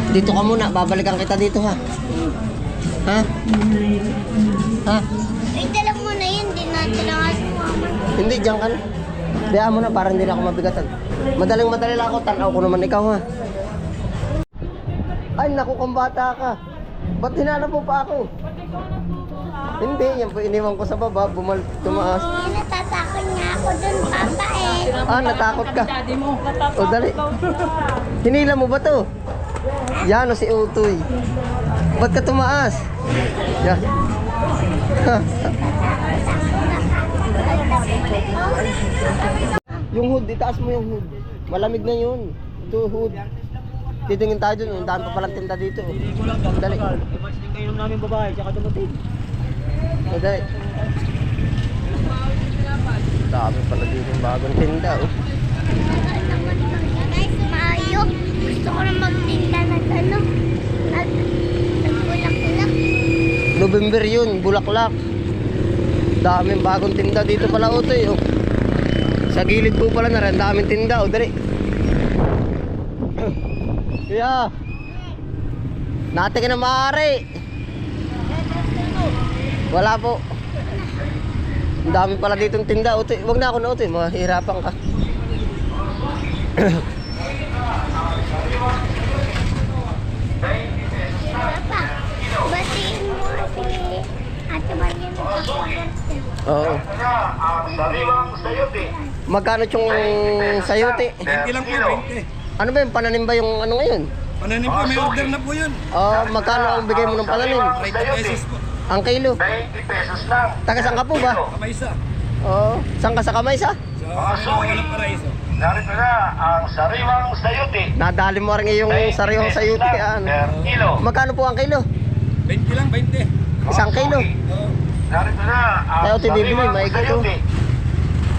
Dito ka muna, babalikan kita dito ha. Ha? Ha? Ay, dala mo na yun. Di natin lang nga sumama. Hindi, diyan ka na. Diyan mo na, para hindi na ako mabigatan. Madaling-madali lang ako, tanaw ko naman ikaw ha. Ay, naku, kung bata ka. Ba't hinanap mo pa ako? Hindi, yan po iniwan ko sa baba, tumaas. Natatakot nga ako dun, Papa eh. Ah, natakot ka. O, dali. Hinila mo ba to? Yan o si Utoy. Ba't ka tumaas? Yan. Yung hood, itaas mo yung hood. Malamig na yun. Ito hood. Titingin tayo dun, daan pa palang tinda dito. Dali. Imasin kayo namin babae, tsaka dumating. O, dali. Dami pala dito yung bagong tinda. Oh. Guys, maayo. Gusto ko na magtinda ng ano. Nagbulak-bulak. November yun, Bulaklak. Daming bagong tinda dito pala, Utoy. Oh. Sa gilid po pala na rin, daming tinda. O, dali. Kuya. Nate ka na maaari. Wala po. Ang dami pala ditong tinda, Utoy. Huwag na ako na, Utoy. Mahirapan ka. Papa, batiin mo si Ate Maria ng Oo. Magkano yung sayote? 20 lang po, 20. Ano ba yung pananim ba yung ano ngayon? Pananim po, may order na po yun. Magkano ang bigay mo ng pananim? 30 pesos po. Ang kilo? 20 pesos lang. Taga saan ka po ba? Kamay isa. Oo. Saan ka sa Kamaysa? Sa walang paraiso. Narito na ang sariwang sayote. Nadali mo rin yung sariwang sayote. Ano? Per kilo. Magkano po ang kilo? 20 lang, 20. Isang kilo. Oo. Narito na ang Tayo, tibibili, sariwang may ito. sayote.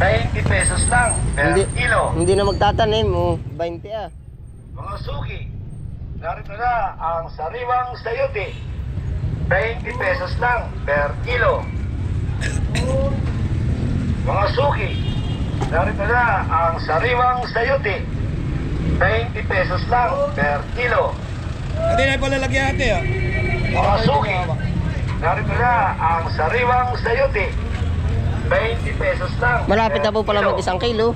20 pesos lang per kilo. Hindi na magtatanim. 20 ah. Mga suki. Narito na ang sariwang sayote. 20 pesos lang per kilo. Mga suki. Narito na ang sariwang sayote. 20 pesos lang per kilo. Ate, na pala lagyan ate ah. Mga suki. Narito na ang sariwang sayote. 20 pesos lang. Malapit na per po pala kilo. mag isang kilo.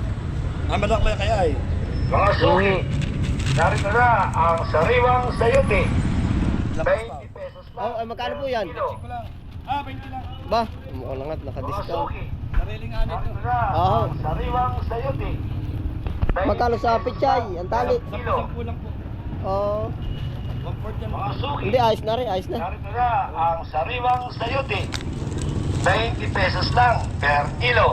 Madak ba kaya ay? Mga suki. Narito na ang sariwang sayote. Lapas 20 pa. pesos lang. Magkano po yan? per kilo. Check ko lang. 20 lang. Ba? Mukhang langat, Mga naka-discount. suki. Sariling anit to. Narito na Oo. ang sariwang sayote. 20 Magkano sa pichay? Ang tali? kilo. 10 lang po. Oo. 1/4 yan. Mga suki. Hindi, ayos na rin, ayos na. Narito na ang sariwang sayote. 20 pesos lang per kilo.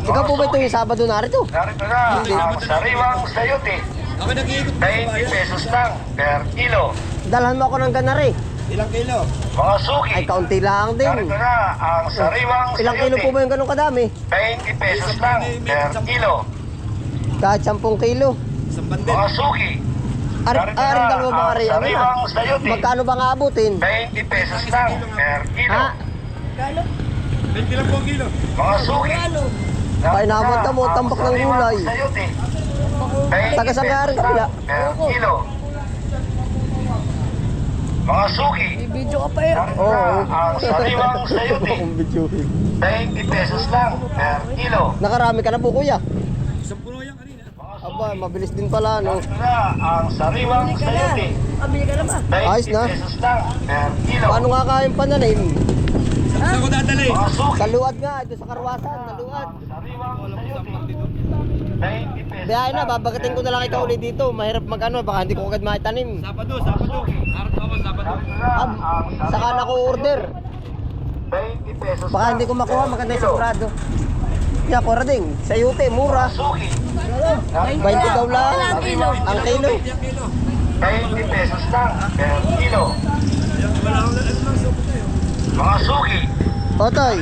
Ikaw po ba ito yung Sabado narito? Narito na ang sariwang sayote. Ako nag-iikot po sa 20 bayan. pesos lang per kilo. Dalhan mo ako ng ganari. Ilang kilo? Mga suki. Ay, kaunti lang din. Narito na ang sariwang Ilang kilo po ba yung ganun kadami? 20 pesos lang per kilo. Kahit 10 kilo. Isang bandel. Mga suki. Aring dalawa ba ari? Ano na? sariwang sayote. Magkano ba nga abutin? 20 pesos lang per kilo. Ha? 20 lang po ang kilo. Mga suki. Ay, nabot mo, ang tambak ng sariwang gulay. sayote. 20 Taga saan ka rin pesos kabila? lang per kilo. Mga suki. Video ka pa yan. Narito na ang sariwang sayote. Akong videoin. 20 pesos lang per kilo. Nakarami ka na po, kuya. Isang puno yan kanina. Aba, mabilis din pala, no? Narito na ang sariwang sayote. Pabili ka na ba? 20 Ayos na. pesos lang per kilo. Paano nga kayang pananim? Saan ko dadali? Mga suki. Sa luwad nga, ito sa karwasan, sa luwad. Sariwang sayote. 20 pesos Kaya na, babagating ko na lang ikaw ulit dito. Mahirap mag-ano, baka hindi ko agad makitanim. Sabado, Sabado. Araw ako, Sabado. Saka na ko order. 20 pesos Baka hindi ko makuha, maganda yung sagrado. Kaya ko ding, sayute, mura. Suki. 20 daw lang. Ang kilo. Ang kilo. 20 pesos lang per kilo. Wala akong ano lang, suko tayo. Mga suki. Otoy,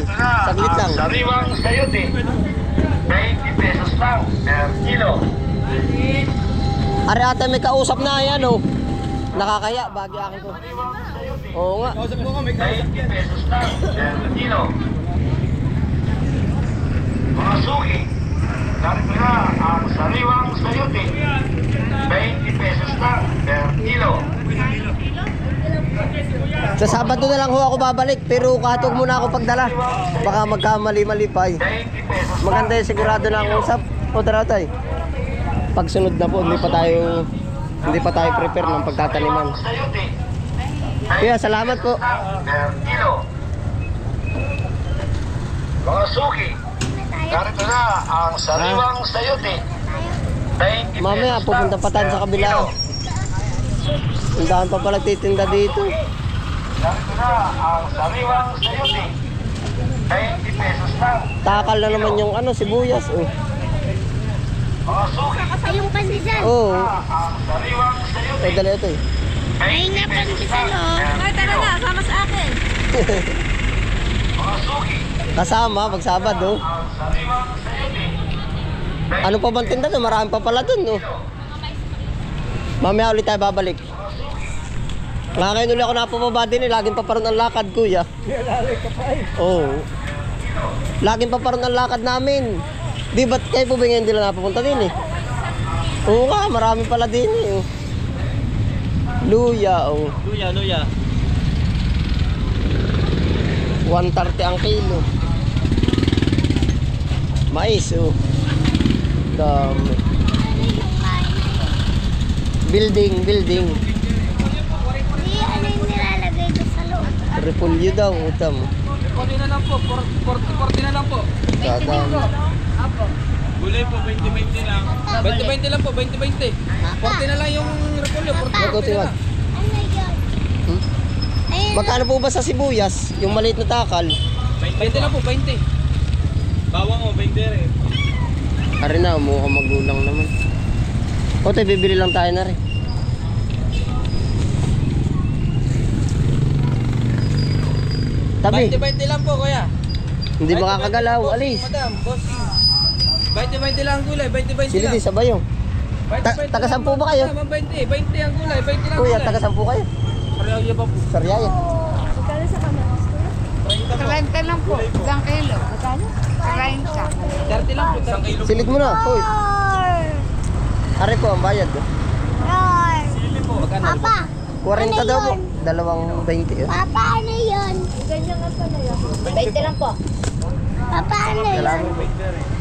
saglit lang. Ang sariwang sayote. 20 pesos lang per kilo. Ari ate, may kausap na yan, oh. Nakakaya, bagi akin ko. Oo nga. Kausap mo ko, may kausap 20 yan. pesos lang per kilo. Mga suki. Narito na ang sariwang sayote. 20 pesos Sa Sabado na lang ho ako babalik, pero katog muna ako pagdala. Baka magkamali-mali pa eh. 20 pesos Maganda yung sigurado na ang usap. O tara tay. Pagsunod na po, hindi pa tayo prepare ng pagtataniman. sayote. Kaya salamat po. Per kilo. Mga suki, narito na ang sariwang sayote. 20 Mamaya pesos pupunta pa tayo sa per kabila. kilo. Ang daan pa pala titinda dito. Narito na ang sariwang sayote. 20 pesos lang. Takal na naman yung sibuyas. Oh. Mga suki, Ay, yung pandesal. Oo. ang sariwang sayote. Ay, dali ito eh. Ay, nga pandesal, oh. Ay, tara na, sama sa akin. Mga suki, Kasama, pag Sabado. ang sariwang sayote. Ano pa bang tinda doon? Marami pa pala doon. Oh. Mamaya ulit tayo babalik. Ngayon ulit ako napababa din eh. Laging pa paron ang lakad, kuya. Oo. Laging pa paron ang lakad namin. Di ba't kayo po ba ngayon hindi lang napapunta din eh? Oo nga, marami pala din eh. Oh. Luya, oh. Luya. 130 ang kilo. Mais, oh. Dami. Building. Hindi, ano yung nilalagay ko sa loob? Repulyo daw, utam. 40 na lang po, 40 na lang po. Dadami. Gulay po, 20-20 lang. 20-20 lang po, 20-20. 40 na lang yung repolyo, 40 Nagkutiwag. Ano yun? Hmm? Ayun, Magkano po ba sa sibuyas? Yung maliit na takal? 20 lang po, 20. Bawang o, 20 rin. Ari na, mukhang magulang naman. O, tayo bibili lang tayo na rin. Tabi, 20-20 lang po, kuya. hindi makakagalaw. Bossing, Alis. Madam, bossing. 20-20 lang ang gulay, 20-20 Sili lang. din sa bayong. 20-20 taga lang sampu po, ba kayo? madam, 20 ang gulay, 20 lang Kuya, gulay. taga sampu kayo? Pareho niya pa po. Sariaya. Magkano sa kamay? 30 po. 30 lang po, isang kilo. Magkano? 30 lang po, isang kilo. Silit mo na. Hoy, ari po ang bayad. Oh. Roar. Magkano? Papa, 40 daw po. yun? Dalawang 20. Oh. Papa, ano yun? 20 lang po. Papa, ano yun? Salamat.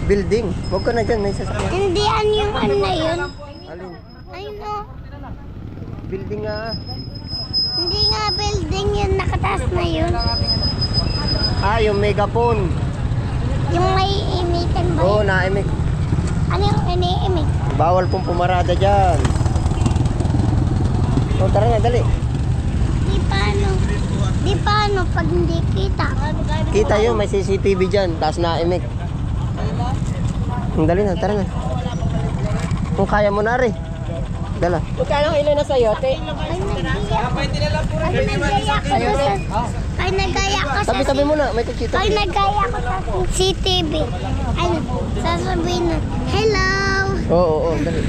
Building. Huwag ka na dyan, may sasakyan. Hindi, ano yung ano na yun? Alin? Ayun, oh. Building nga. Hindi nga building yun, nakataas na yun. Ah, yung megaphone. Yung may imitan ba Oo, yun? naimik. Ano yung iniimik? Bawal pong pumarada dyan. O, tara na, dali. Di paano pag hindi kita? Kita yun, may CCTV dyan. Tapos naimik. Dali na, tara na. Kung kaya mo na rin. Dala. Magkano kilo na sayote? Ay, nagaya. 20 na lang po rin. Ay, nagaya ko sa... Ay, nagaya ko sa... Tabi-tabi mo na, may kutsita. Ay, nagaya ko sa CCTV. Ano, sasabihin na, hello! Oo, dali.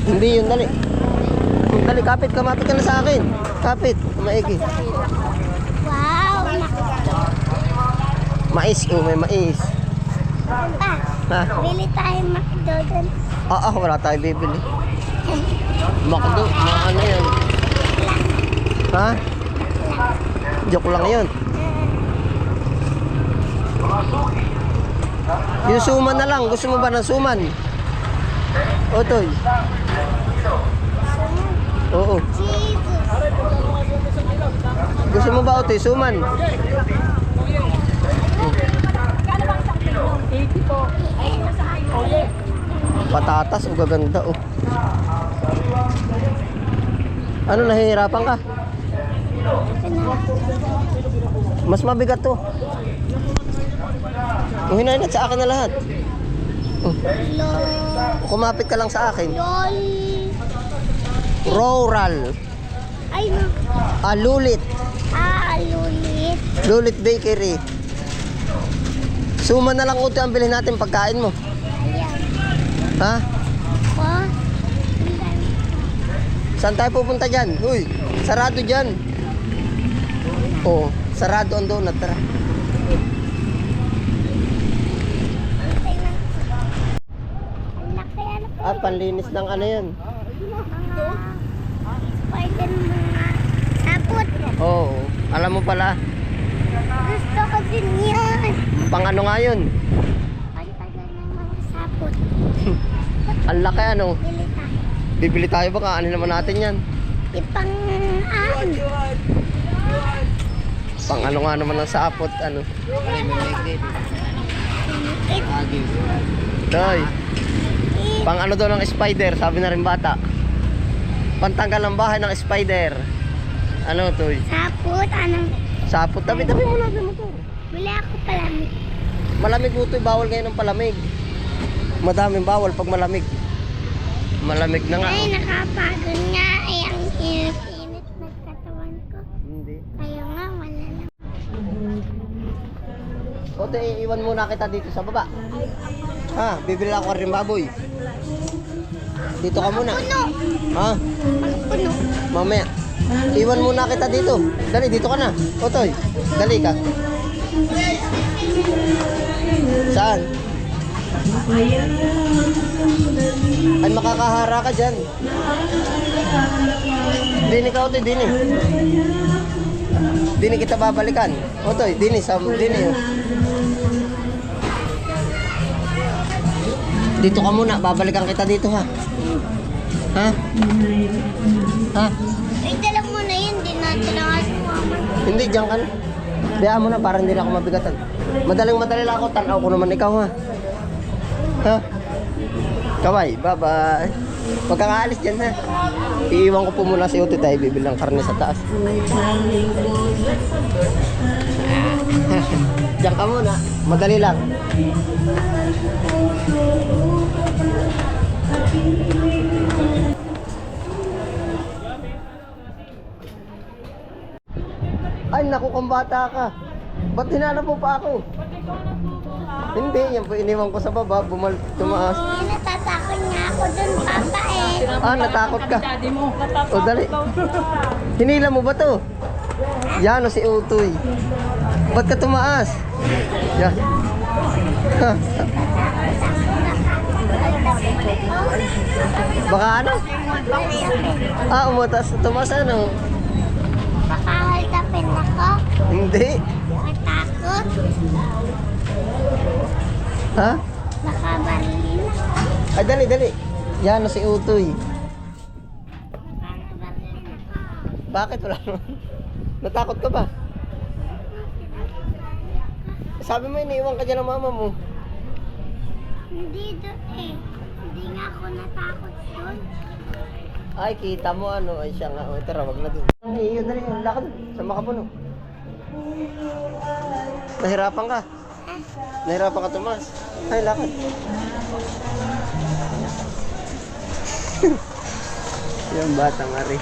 Hindi yun, dali. Dali, kapit, kamapit ka na sa akin. Kapit, maigi. Wow! Mais, may mais. Pa, Ha? bili tayo McDonald's. Wala tayo bibili. Makdo, mga ano yan. Ha? Joke lang yun. Yung suman na lang, gusto mo ba ng suman? Otoy. Oo. Jesus! Gusto mo ba Otoy, suman? 80 po. Patatas, o gaganda oh. Ano, nahihirapan ka? Mas mabigat to. Hinahinat sa akin na lahat. Kumapit ka lang sa akin. LOL! Rural. Ay, no. Lulit. Lulit. Lulit Bakery. Suman na lang uto ang bilhin natin pagkain mo. Ayan. Ha? Oh. Saan tayo pupunta dyan? Uy, sarado dyan. Oo, sarado ang donut. Tara. Ang laki, ano po? Panlinis ng ano yan. Spider mga sapot. Oo. Alam mo pala. Gusto ko din yan. Pang ano nga yun? Pantagal ng mga sapot. Ang laki ano. Bili tayo. Bibili tayo ba? Kaanin naman natin yan. Ipang-aan. Pang ano nga naman ng sapot. Ano. Doy. Pang ano daw ng spider. Sabi na rin bata. Pantanggal ng bahay ng spider. Ano to? Sapot. Anong Sapot. Tabi-tabi mo natin mo to. bili ako palamig. Malamig mo to. Bawal ngayon ng palamig. Madaming bawal pag malamig. Malamig na nga. Ay, nakapagod nga. Ay, ang init-init ng katawan ko. Hindi. Kaya nga, wala lang. Ote, iwan muna kita dito sa baba. Ha? Bibili ako rin baboy. Dito ka muna. Puno. Ha? Puno. Mamaya. Iwan muna kita dito. Dali, dito ka na. Otoy, dali ka. Saan? Ay, makakahara ka dyan. Dini ka, Otoy, dini. Dini kita babalikan. Otoy, dini, dini. Oh. Dito ka muna, babalikan kita dito ha. Ha? Ha? Ay, dala mo na yun. Di natin ang asumama. Hindi, diyan ka na. Bayaan mo na para hindi na ako mabigatan. Madaling-madali lang ako, tanaw ko naman ikaw ha. Ha? Kaway, bye-bye. Huwag kang aalis dyan ha. Iiwan ko po muna si Uti tayo bibilang karne sa taas. Diyan ka muna, madali lang. Ay, naku, kung bata ka. Ba't hinanap mo pa ako? Hindi, yan po iniwan ko sa baba, tumaas. Ay, natatakot nga ako dun, Papa eh. Ah, natakot ka. O, dali. Hinila mo ba to? Yan, o si Utoy. Ba't ka tumaas? Yan. Baka ano? Ah, tumaas ano? Baka haltapin ako. Hindi. Matakot. Ha? Baka barilin ako. Ay, dali, dali. Yan, o si Utoy. Baka barilin ako. Bakit wala naman? Natakot ka ba? Sabi mo, iniiwan ka dyan ng mama mo. Hindi doon eh. Hindi nga ako natakot doon. Ay, kita mo ano. Ay, siya nga. O, tara, wag na doon. Ay, yun, dali. Lakad. Sa makapuno. Nahirapan ka. Nahirapan ka, Tomas. Ay, lakad. Yung batang ari.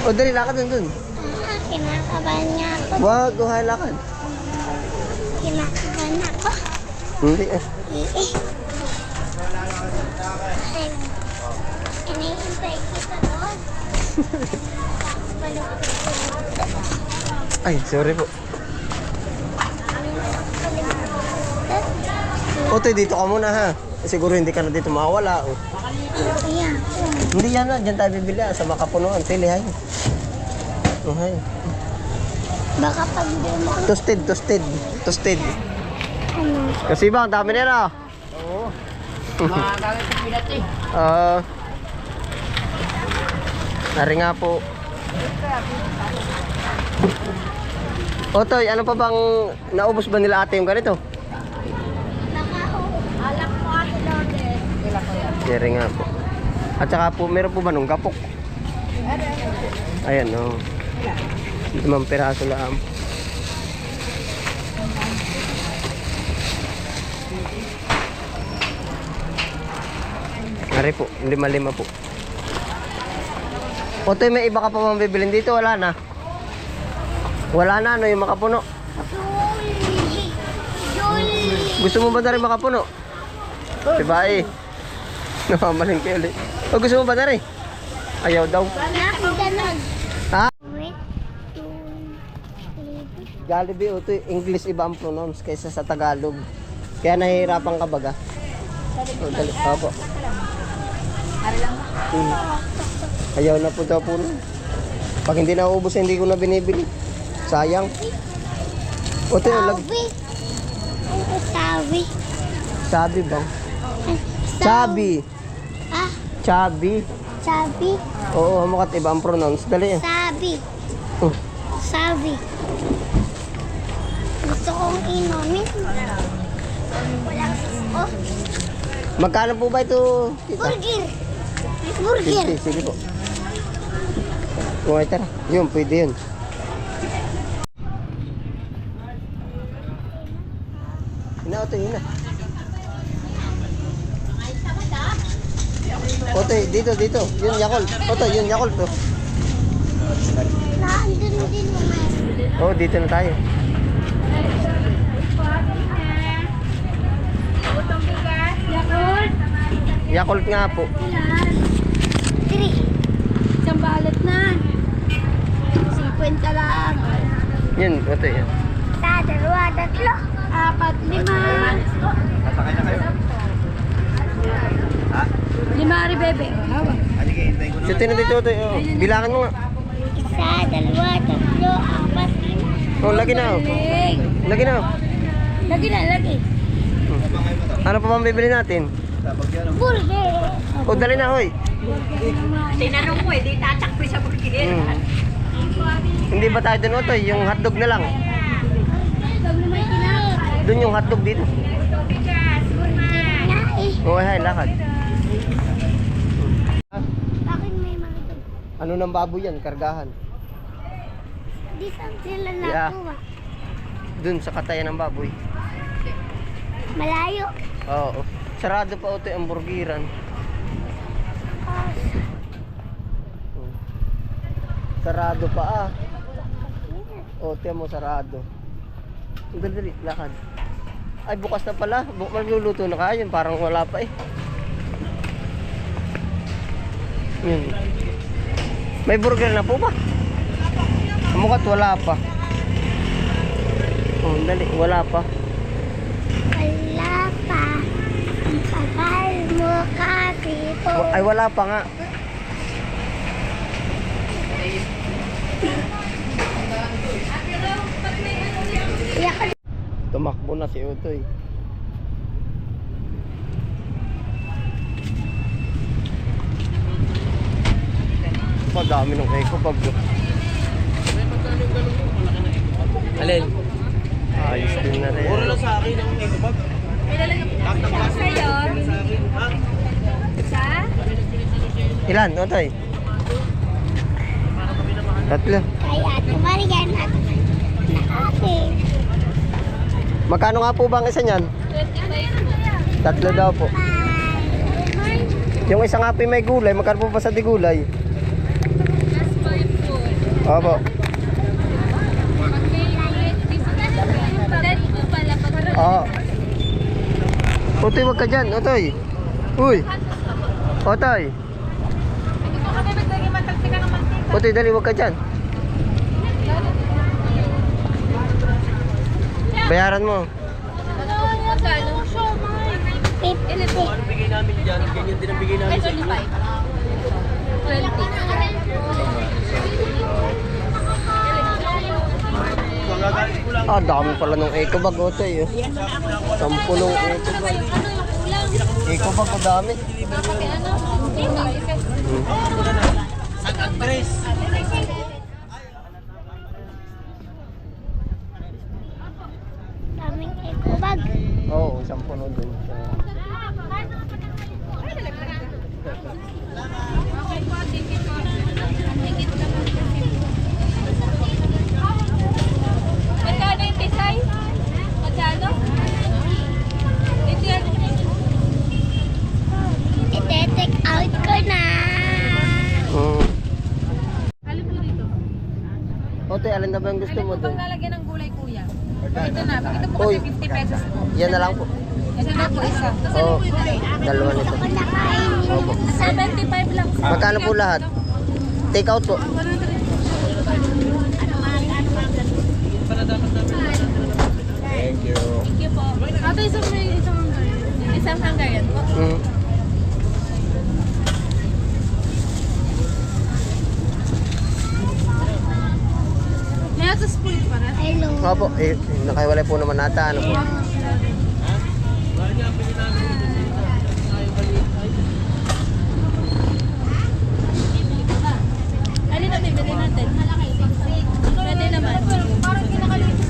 O, dali, lakad dun. Ah, kinakabahan nga ako. Wag, duhay, lakad. Kinakabahan ako. Hindi eh. Ay, iniintay kita doon. Ay, sorry po. Otoy, dito ka muna ha. Siguro hindi ka na dito mawala. Oh. Ayan. Hindi yan na, dyan tayo bibili sa makapunuan. Sili, hay. Oh, hay. Baka pag di mo. Toasted. Ano? Kasi ba, ang dami nila. Oo. Makagamit yung pilat eh. Nari nga po. Otoy, ano pa bang naubos ba nila ate yung ganito? Baka alak mo ate Lourdes. Nari nga po. At saka po, meron po ba nung kapok? Ayan o. 5 piraso lang. Nari po, 5 po. Otoy, may iba ka pa bang bibilin dito? Wala na. Wala na, ano yung makapuno? Julie. Gusto mo ba na rin makapuno? Diba eh? Namamaling kayo ulit. O gusto mo ba na rin? Ayaw daw. Anak, ganon. Ha? Wait. Jollibee, Utoy, English iba ang pronounce kaysa sa Tagalog. Kaya nahihirapan ka baga? O, dali. Opo. Ayaw na po daw po nun. Pag hindi nauubos, hindi ko na binibili. Sayang. O, ito yung lag... Sabi. Ano sabi? Sabi bang? Chabi. Ah, Chabi. sabi. Oo, hamukat iba ang pronounce. Dali. Sabi. Oh. Sabi. Gusto kong inumin. Walang susko. Magkano po ba ito? Tita? Burger. Burger. 50, sige po. Kung ay tara. Yun, pwede yun. Ito, yun na. Otoy, dito. Yun, Yakult. Otoy, yun, Yakult to. Naandun din mo ngayon. Oo, dito na tayo. Yakult nga po. 3. Isang balot na. 50 lang. Yun, Otoy. Yun. Sa dalawa, tatlo. 4, 5. Sasakay na kayo. 5 rin, bebe. Hawak. Halika, hintayin ko na. Siya dito, Otoy. Oh. Bilangan mo nga. Isa, dalawa, tatlo, 4, 5. Oh, lagi na. Oh. Galing. Lagi na. Oh. Lagi na, lagi. Ano pa bang bibili natin? Burger. O, dali na, hoy. Tinanong ko di tatakbo sa burger. Hindi ba tayo dun, Otoy? Yung hotdog na lang. Dun yung hotdog dito. Oo, hay, lakad. Bakit may mga dog? Ano ng baboy yan? Kargahan. Di saan sila Yeah. nakuha? Dun sa katayan ng baboy. Malayo. Oo. Sarado pa, Otoy, ang burgiran. Sarado pa, ah. O, tiyan mo, sarado. Dali, lakad. Ay, bukas na pala. Magluluto na kayo. Parang wala pa eh. Yun. May burger na po ba? Mukat wala pa. Oh, dali, wala pa. Wala pa. Ang tagal mo kasi po. Ay, wala pa nga. Tumakbo na si Utoy. Madami ng eco bag. Alin? Ayos din na rin. Puro lang sa akin ang eco bag. Sa'yo. Isa? Ilan, Utoy? 3. Kaya Ate Marian at ate. Magkano nga po ba ang isa niyan? 3 daw po. Yung isa nga po may gulay, magkano po ba sa di gulay? Opo. Oo. Utoy, wag ka dyan. Utoy. Uy. Utoy. Utoy, dali, wag ka dyan. Bayaran mo. Ano bigay namin dyan? Ganyan din ang bigay namin sa inyo. 20. Ah, dami pala ng eco bag, Utoy. 10 ng eco bag. Eco bag, ang dami. San Andres. Daming eco bag. Oo, 10 dun. Magkano yung pisay? Magkano? Ito yan. Ite-take out ko na. Alin po dito? Utoy, alin na ba yung gusto mo Alin po dun? bang lalagyan ng gulay, kuya? Ito na. Ito po Uy. kasi 50 pesos po. Yan na lang po. Ito na po isa. Oo, dalawa nito. Opo. 75 lang. Magkano po lahat? Take out po. Thank you. Thank you po. Ate, isang Hungarian. Isang Hungarian po. Nga po, nakaiwalay po naman nata. Ano po? Alin natin, bilhin natin. Pwede naman. Parang kinakalimutan.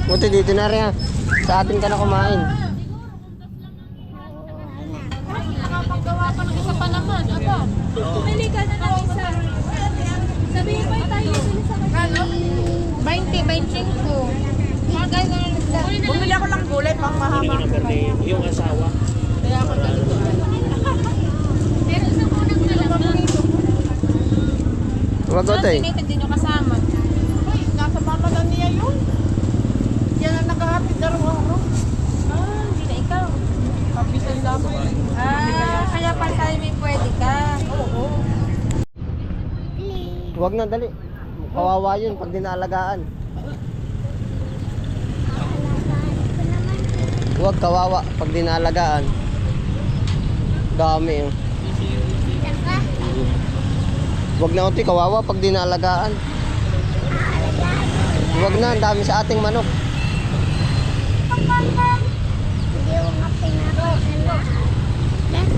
Buti dito na rin ha. Sa atin ka na kumain. Nakapagawa pa ng isa pa naman. Aba, pumili ka na ng isa. Sabihin pa tayo bili sa kanya. 20, 25. Magay na lang isda. Bumili ako ng gulay pang mahaba. Yung asawa. Kaya ako nalito. Pero sa unang talaga. Wag ko tayo. Hindi nyo kasama. Uy, nasa pamalan niya yun. Yan ang nakahapit araw-araw. Hindi na ikaw. Kapisan lamang. Kaya pala tayo may pwede ka. Oo. Wag na, dali. Kawawa yun pag dinaalagaan. Huwag kawawa pag dinaalagaan. Dami yun. Huwag na unti kawawa pag dinaalagaan. Huwag na, ang dami sa ating manok. Hindi ko nga pinapaalagaan.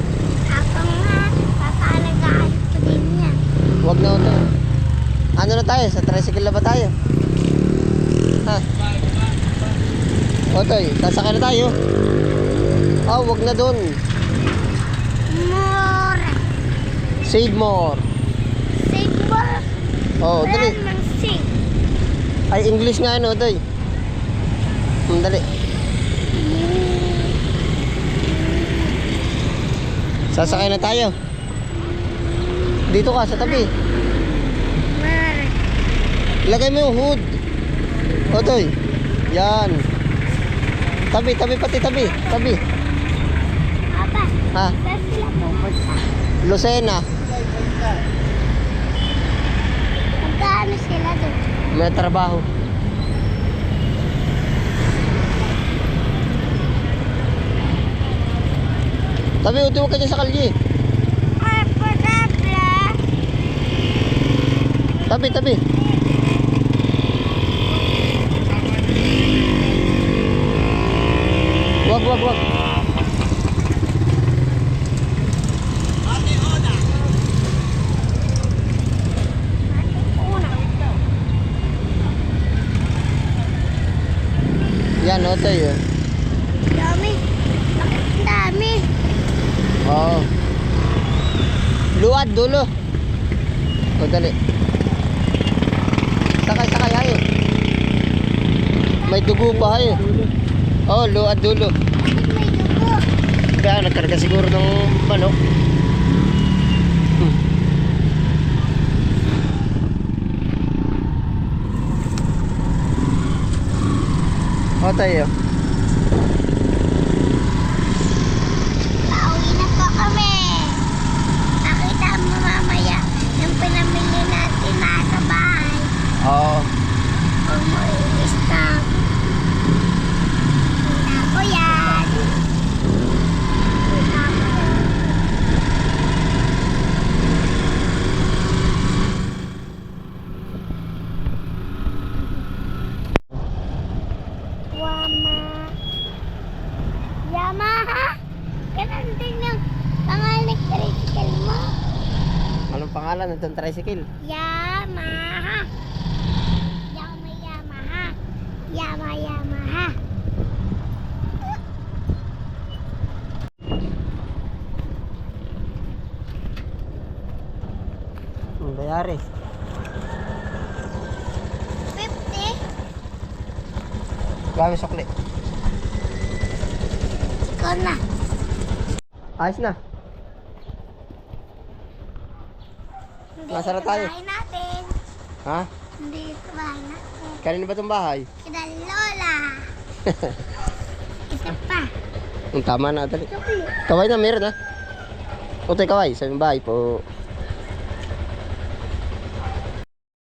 Ako nga, papaalagaan ko din yan. Huwag na unti. Ano na tayo? Sa tricycle na ba tayo? Ha? Otoy, sasakay na tayo. Oh, huwag na dun. More. Save more. Save more. Oh, Wala dali. namang save. Ay, English nga ano, Otoy. Dali. Sasakay na tayo. Dito ka, sa tabi. More. Ilagay mo yung hood. Otoy. Yan. Tabi, tabi pati, tabi. Tabi. Papa, Ha? saan sila pupunta? Lucena. Magkano sila doon? May trabaho. Tabi, uti huwag ka dyan sa kalye. Tabi, tabi. Wag, wag, wag. Yan, Otoy. Dami. Bakit ang dami? Oo. Luad, dulo. O, dali. Sakay, sakay, hayo. May dugo pa, hayo. Oo, luad, dulo. Bakit may dugo? Kaya nagkarga siguro ng manok. O, tayo. Pauwi na po kami. Nakita mo mamaya yung pinamili natin nasa bahay. Oo. Umuilis na. Kita ko yan. Kita ko yan. Yamaha. Ganun din yung pangalan ng tricycle mo. Anong pangalan ng itong tricycle? Yamaha. Yamaha. Yamaha. Ang bayari. 50. Gamit sukli. Ikaw na. Ayos na. Hindi Nasaan na ito tayo? bahay natin. Ha? Hindi ito bahay natin. Kanina ba itong bahay? Kita Lola. Isa pa. Tama na, dali. Sukli. Kaway na, meron ha. Utoy kaway, sa bahay po.